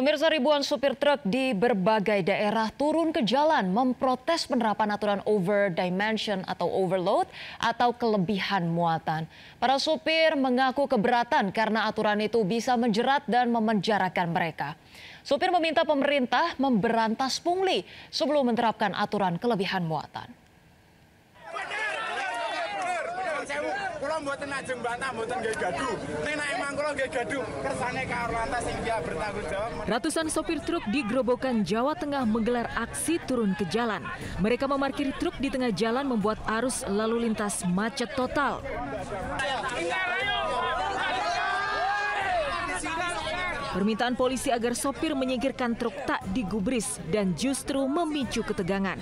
Pemirsa, ribuan supir truk di berbagai daerah turun ke jalan memprotes penerapan aturan over dimension atau overload atau kelebihan muatan. Para supir mengaku keberatan karena aturan itu bisa menjerat dan memenjarakan mereka. Supir meminta pemerintah memberantas pungli sebelum menerapkan aturan kelebihan muatan. Mboten ajeng bantah mboten nggih gaduh. Nek emang kula nggih gaduh kersane karo lantas sing dia bertanggung jawab. Ratusan sopir truk di Grobogan, Jawa Tengah menggelar aksi turun ke jalan. Mereka memarkiri truk di tengah jalan membuat arus lalu lintas macet total. Permintaan polisi agar sopir menyingkirkan truk tak digubris dan justru memicu ketegangan.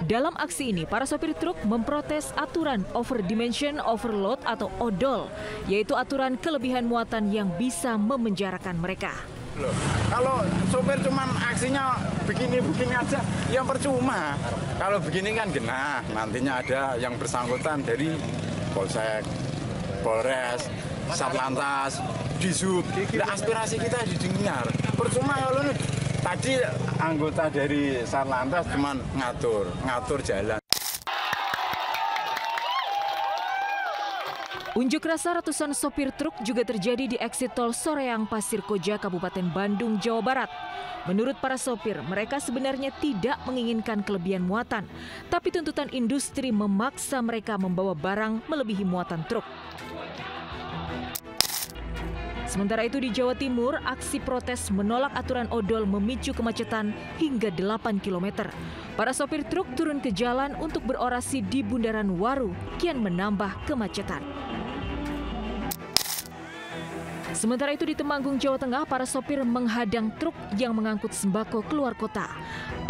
Dalam aksi ini, para sopir truk memprotes aturan over dimension overload atau ODOL, yaitu aturan kelebihan muatan yang bisa memenjarakan mereka. Loh, kalau sopir cuma aksinya begini-begini aja, yang percuma. Kalau begini kan genah, nantinya ada yang bersangkutan dari Polsek, Polres, Satlantas, Disub. Nah, aspirasi kita didengar. Percuma kalau tadi anggota dari Satlantas cuma ngatur jalan. Unjuk rasa ratusan sopir truk juga terjadi di eksit tol Soreang Pasir Koja, Kabupaten Bandung, Jawa Barat. Menurut para sopir, mereka sebenarnya tidak menginginkan kelebihan muatan, tapi tuntutan industri memaksa mereka membawa barang melebihi muatan truk. Sementara itu di Jawa Timur, aksi protes menolak aturan ODOL memicu kemacetan hingga 8 km. Para sopir truk turun ke jalan untuk berorasi di Bundaran Waru, kian menambah kemacetan. Sementara itu di Temanggung, Jawa Tengah, para sopir menghadang truk yang mengangkut sembako keluar kota.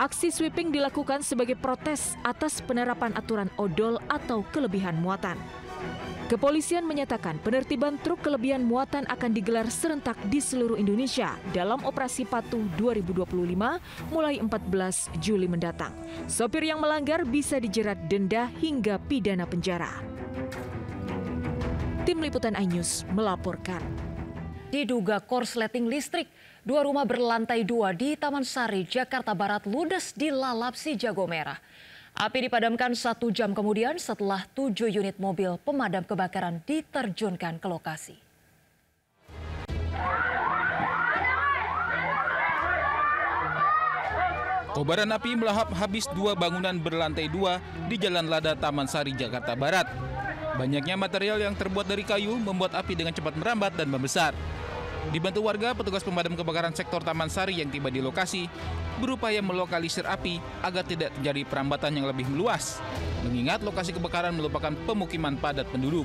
Aksi sweeping dilakukan sebagai protes atas penerapan aturan ODOL atau kelebihan muatan. Kepolisian menyatakan penertiban truk kelebihan muatan akan digelar serentak di seluruh Indonesia dalam operasi Patuh 2025 mulai 14 Juli mendatang. Sopir yang melanggar bisa dijerat denda hingga pidana penjara. Tim Liputan iNews melaporkan. Diduga korsleting listrik, 2 rumah berlantai 2 di Taman Sari, Jakarta Barat ludes dilalap si jago merah. Api dipadamkan 1 jam kemudian setelah 7 unit mobil pemadam kebakaran diterjunkan ke lokasi. Kobaran api melahap habis 2 bangunan berlantai 2 di Jalan Lada, Taman Sari, Jakarta Barat. Banyaknya material yang terbuat dari kayu membuat api dengan cepat merambat dan membesar. Dibantu warga, petugas pemadam kebakaran sektor Taman Sari yang tiba di lokasi berupaya melokalisir api agar tidak terjadi perambatan yang lebih meluas, mengingat lokasi kebakaran merupakan pemukiman padat penduduk.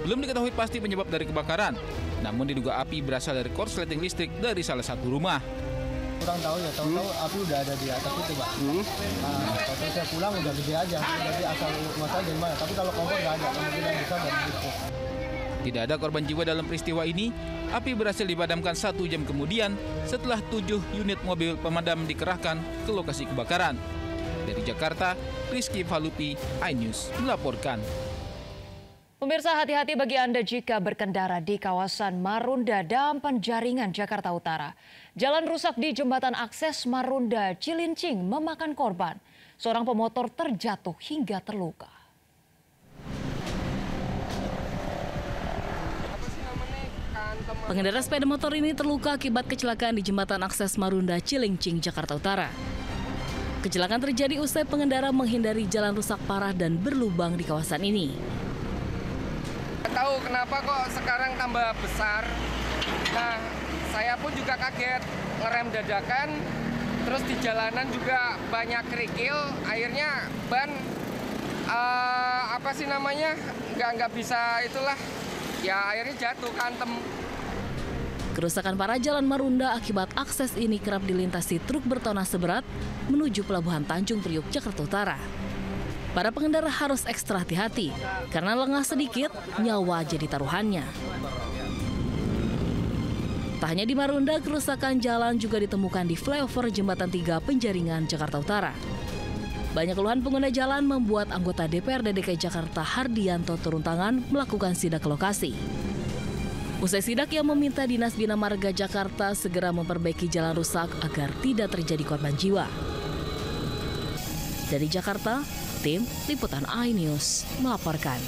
Belum diketahui pasti penyebab dari kebakaran, namun diduga api berasal dari korsleting listrik dari salah satu rumah. Kurang tahu ya, tahu-tahu api udah ada di atas itu, Pak. Kalau saya pulang udah gede aja, jadi asal masalah dari mana. Tapi kalau kompor nggak ada, kemungkinan besar dari itu. Tidak ada korban jiwa dalam peristiwa ini. Api berhasil dipadamkan 1 jam kemudian setelah 7 unit mobil pemadam dikerahkan ke lokasi kebakaran. Dari Jakarta, Rizky Falupi, iNews melaporkan. Pemirsa, hati-hati bagi Anda jika berkendara di kawasan Marunda dan Penjaringan, Jakarta Utara. Jalan rusak di jembatan akses Marunda Cilincing memakan korban. Seorang pemotor terjatuh hingga terluka. Pengendara sepeda motor ini terluka akibat kecelakaan di jembatan akses Marunda Cilincing, Jakarta Utara. Kecelakaan terjadi usai pengendara menghindari jalan rusak parah dan berlubang di kawasan ini. Tahu kenapa kok sekarang tambah besar? Nah, saya pun juga kaget, ngerem dadakan, terus di jalanan juga banyak kerikil, akhirnya ban nggak bisa itulah, ya akhirnya jatuh kantem. Kerusakan parah jalan Marunda akibat akses ini kerap dilintasi truk bertona seberat menuju Pelabuhan Tanjung Priuk, Jakarta Utara. Para pengendara harus ekstra hati-hati karena lengah sedikit nyawa jadi taruhannya. Tak hanya di Marunda, kerusakan jalan juga ditemukan di flyover Jembatan 3 Penjaringan, Jakarta Utara. Banyak keluhan pengguna jalan membuat anggota DPRD DKI Jakarta Hardianto turun tangan melakukan sidak ke lokasi. Usai sidak yang meminta Dinas Bina Marga Jakarta segera memperbaiki jalan rusak agar tidak terjadi korban jiwa. Dari Jakarta, tim Liputan iNews melaporkan.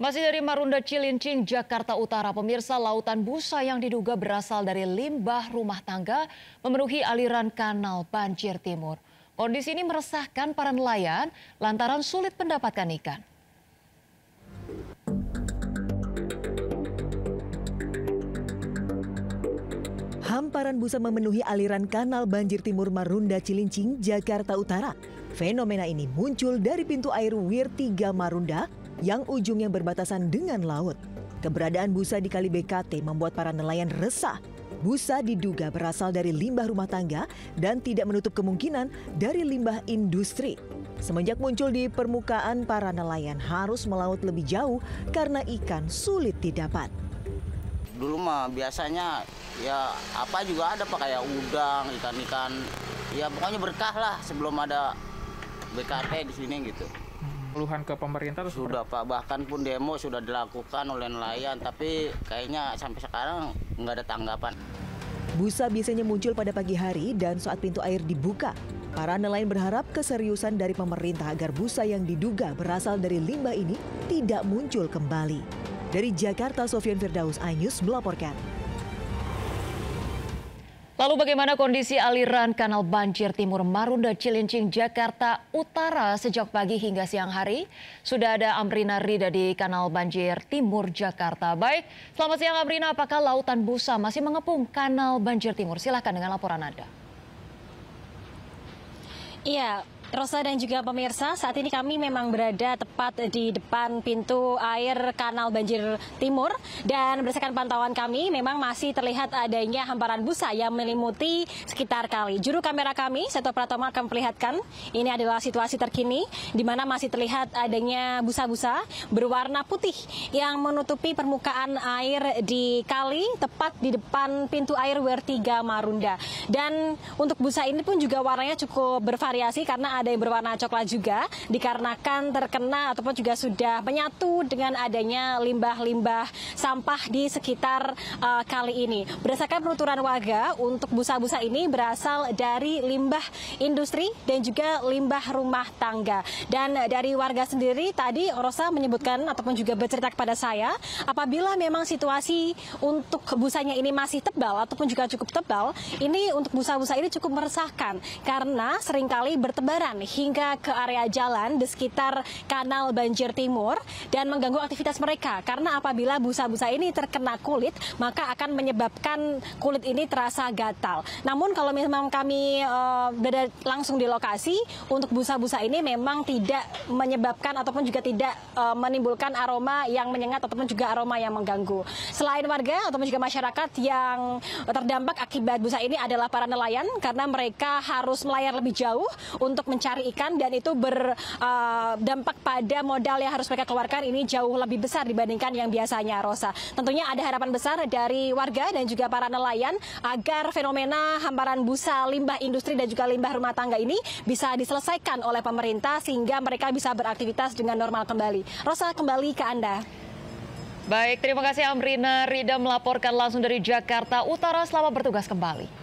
Masih dari Marunda Cilincing, Jakarta Utara, pemirsa, lautan busa yang diduga berasal dari limbah rumah tangga memenuhi aliran kanal banjir timur. Kondisi ini meresahkan para nelayan lantaran sulit mendapatkan ikan. Hamparan busa memenuhi aliran kanal banjir timur Marunda Cilincing, Jakarta Utara. Fenomena ini muncul dari pintu air Wir 3 Marunda yang ujungnya berbatasan dengan laut. Keberadaan busa di Kali BKT membuat para nelayan resah. Busa diduga berasal dari limbah rumah tangga dan tidak menutup kemungkinan dari limbah industri. Semenjak muncul di permukaan, para nelayan harus melaut lebih jauh karena ikan sulit didapat. Dulu mah biasanya ya apa juga ada Pak, kayak udang, ikan-ikan, ya pokoknya berkah lah sebelum ada BKT di sini gitu. Keluhan ke pemerintah sudah Pak, bahkan pun demo sudah dilakukan oleh nelayan, tapi kayaknya sampai sekarang nggak ada tanggapan. Busa biasanya muncul pada pagi hari dan saat pintu air dibuka. Para nelayan berharap keseriusan dari pemerintah agar busa yang diduga berasal dari limbah ini tidak muncul kembali. Dari Jakarta, Sofian Firdaus, iNews melaporkan. Lalu bagaimana kondisi aliran kanal banjir timur Marunda Cilincing, Jakarta Utara sejak pagi hingga siang hari? Sudah ada Amrina Rida di kanal banjir timur Jakarta. Baik, selamat siang Amrina, apakah lautan busa masih mengepung kanal banjir timur? Silakan dengan laporan Anda. Iya, Rosa dan juga pemirsa, saat ini kami memang berada tepat di depan pintu air kanal banjir timur, dan berdasarkan pantauan kami memang masih terlihat adanya hamparan busa yang menyelimuti sekitar kali. Juru kamera kami, Seto Pratama, akan memperlihatkan ini adalah situasi terkini di mana masih terlihat adanya busa-busa berwarna putih yang menutupi permukaan air di kali tepat di depan pintu air Wir 3 Marunda. Dan untuk busa ini pun juga warnanya cukup bervariasi karena ada yang berwarna coklat juga dikarenakan terkena ataupun juga sudah menyatu dengan adanya limbah-limbah sampah di sekitar kali ini. Berdasarkan penuturan warga, untuk busa-busa ini berasal dari limbah industri dan juga limbah rumah tangga. Dan dari warga sendiri tadi Rosa menyebutkan ataupun juga bercerita kepada saya, apabila memang situasi untuk busanya ini masih tebal ataupun juga cukup tebal, ini untuk busa-busa ini cukup meresahkan karena seringkali bertebaran hingga ke area jalan di sekitar kanal banjir timur dan mengganggu aktivitas mereka. Karena apabila busa-busa ini terkena kulit, maka akan menyebabkan kulit ini terasa gatal. Namun kalau memang kami berada langsung di lokasi, untuk busa-busa ini memang tidak menyebabkan ataupun juga tidak menimbulkan aroma yang menyengat ataupun juga aroma yang mengganggu. Selain warga ataupun juga masyarakat yang terdampak akibat busa ini adalah para nelayan, karena mereka harus melayar lebih jauh untuk mencari ikan, dan itu berdampak pada modal yang harus mereka keluarkan ini jauh lebih besar dibandingkan yang biasanya, Rosa. Tentunya ada harapan besar dari warga dan juga para nelayan agar fenomena hamparan busa limbah industri dan juga limbah rumah tangga ini bisa diselesaikan oleh pemerintah sehingga mereka bisa beraktivitas dengan normal kembali. Rosa, kembali ke Anda. Baik, terima kasih Amrina Rida melaporkan langsung dari Jakarta Utara. Selamat bertugas kembali.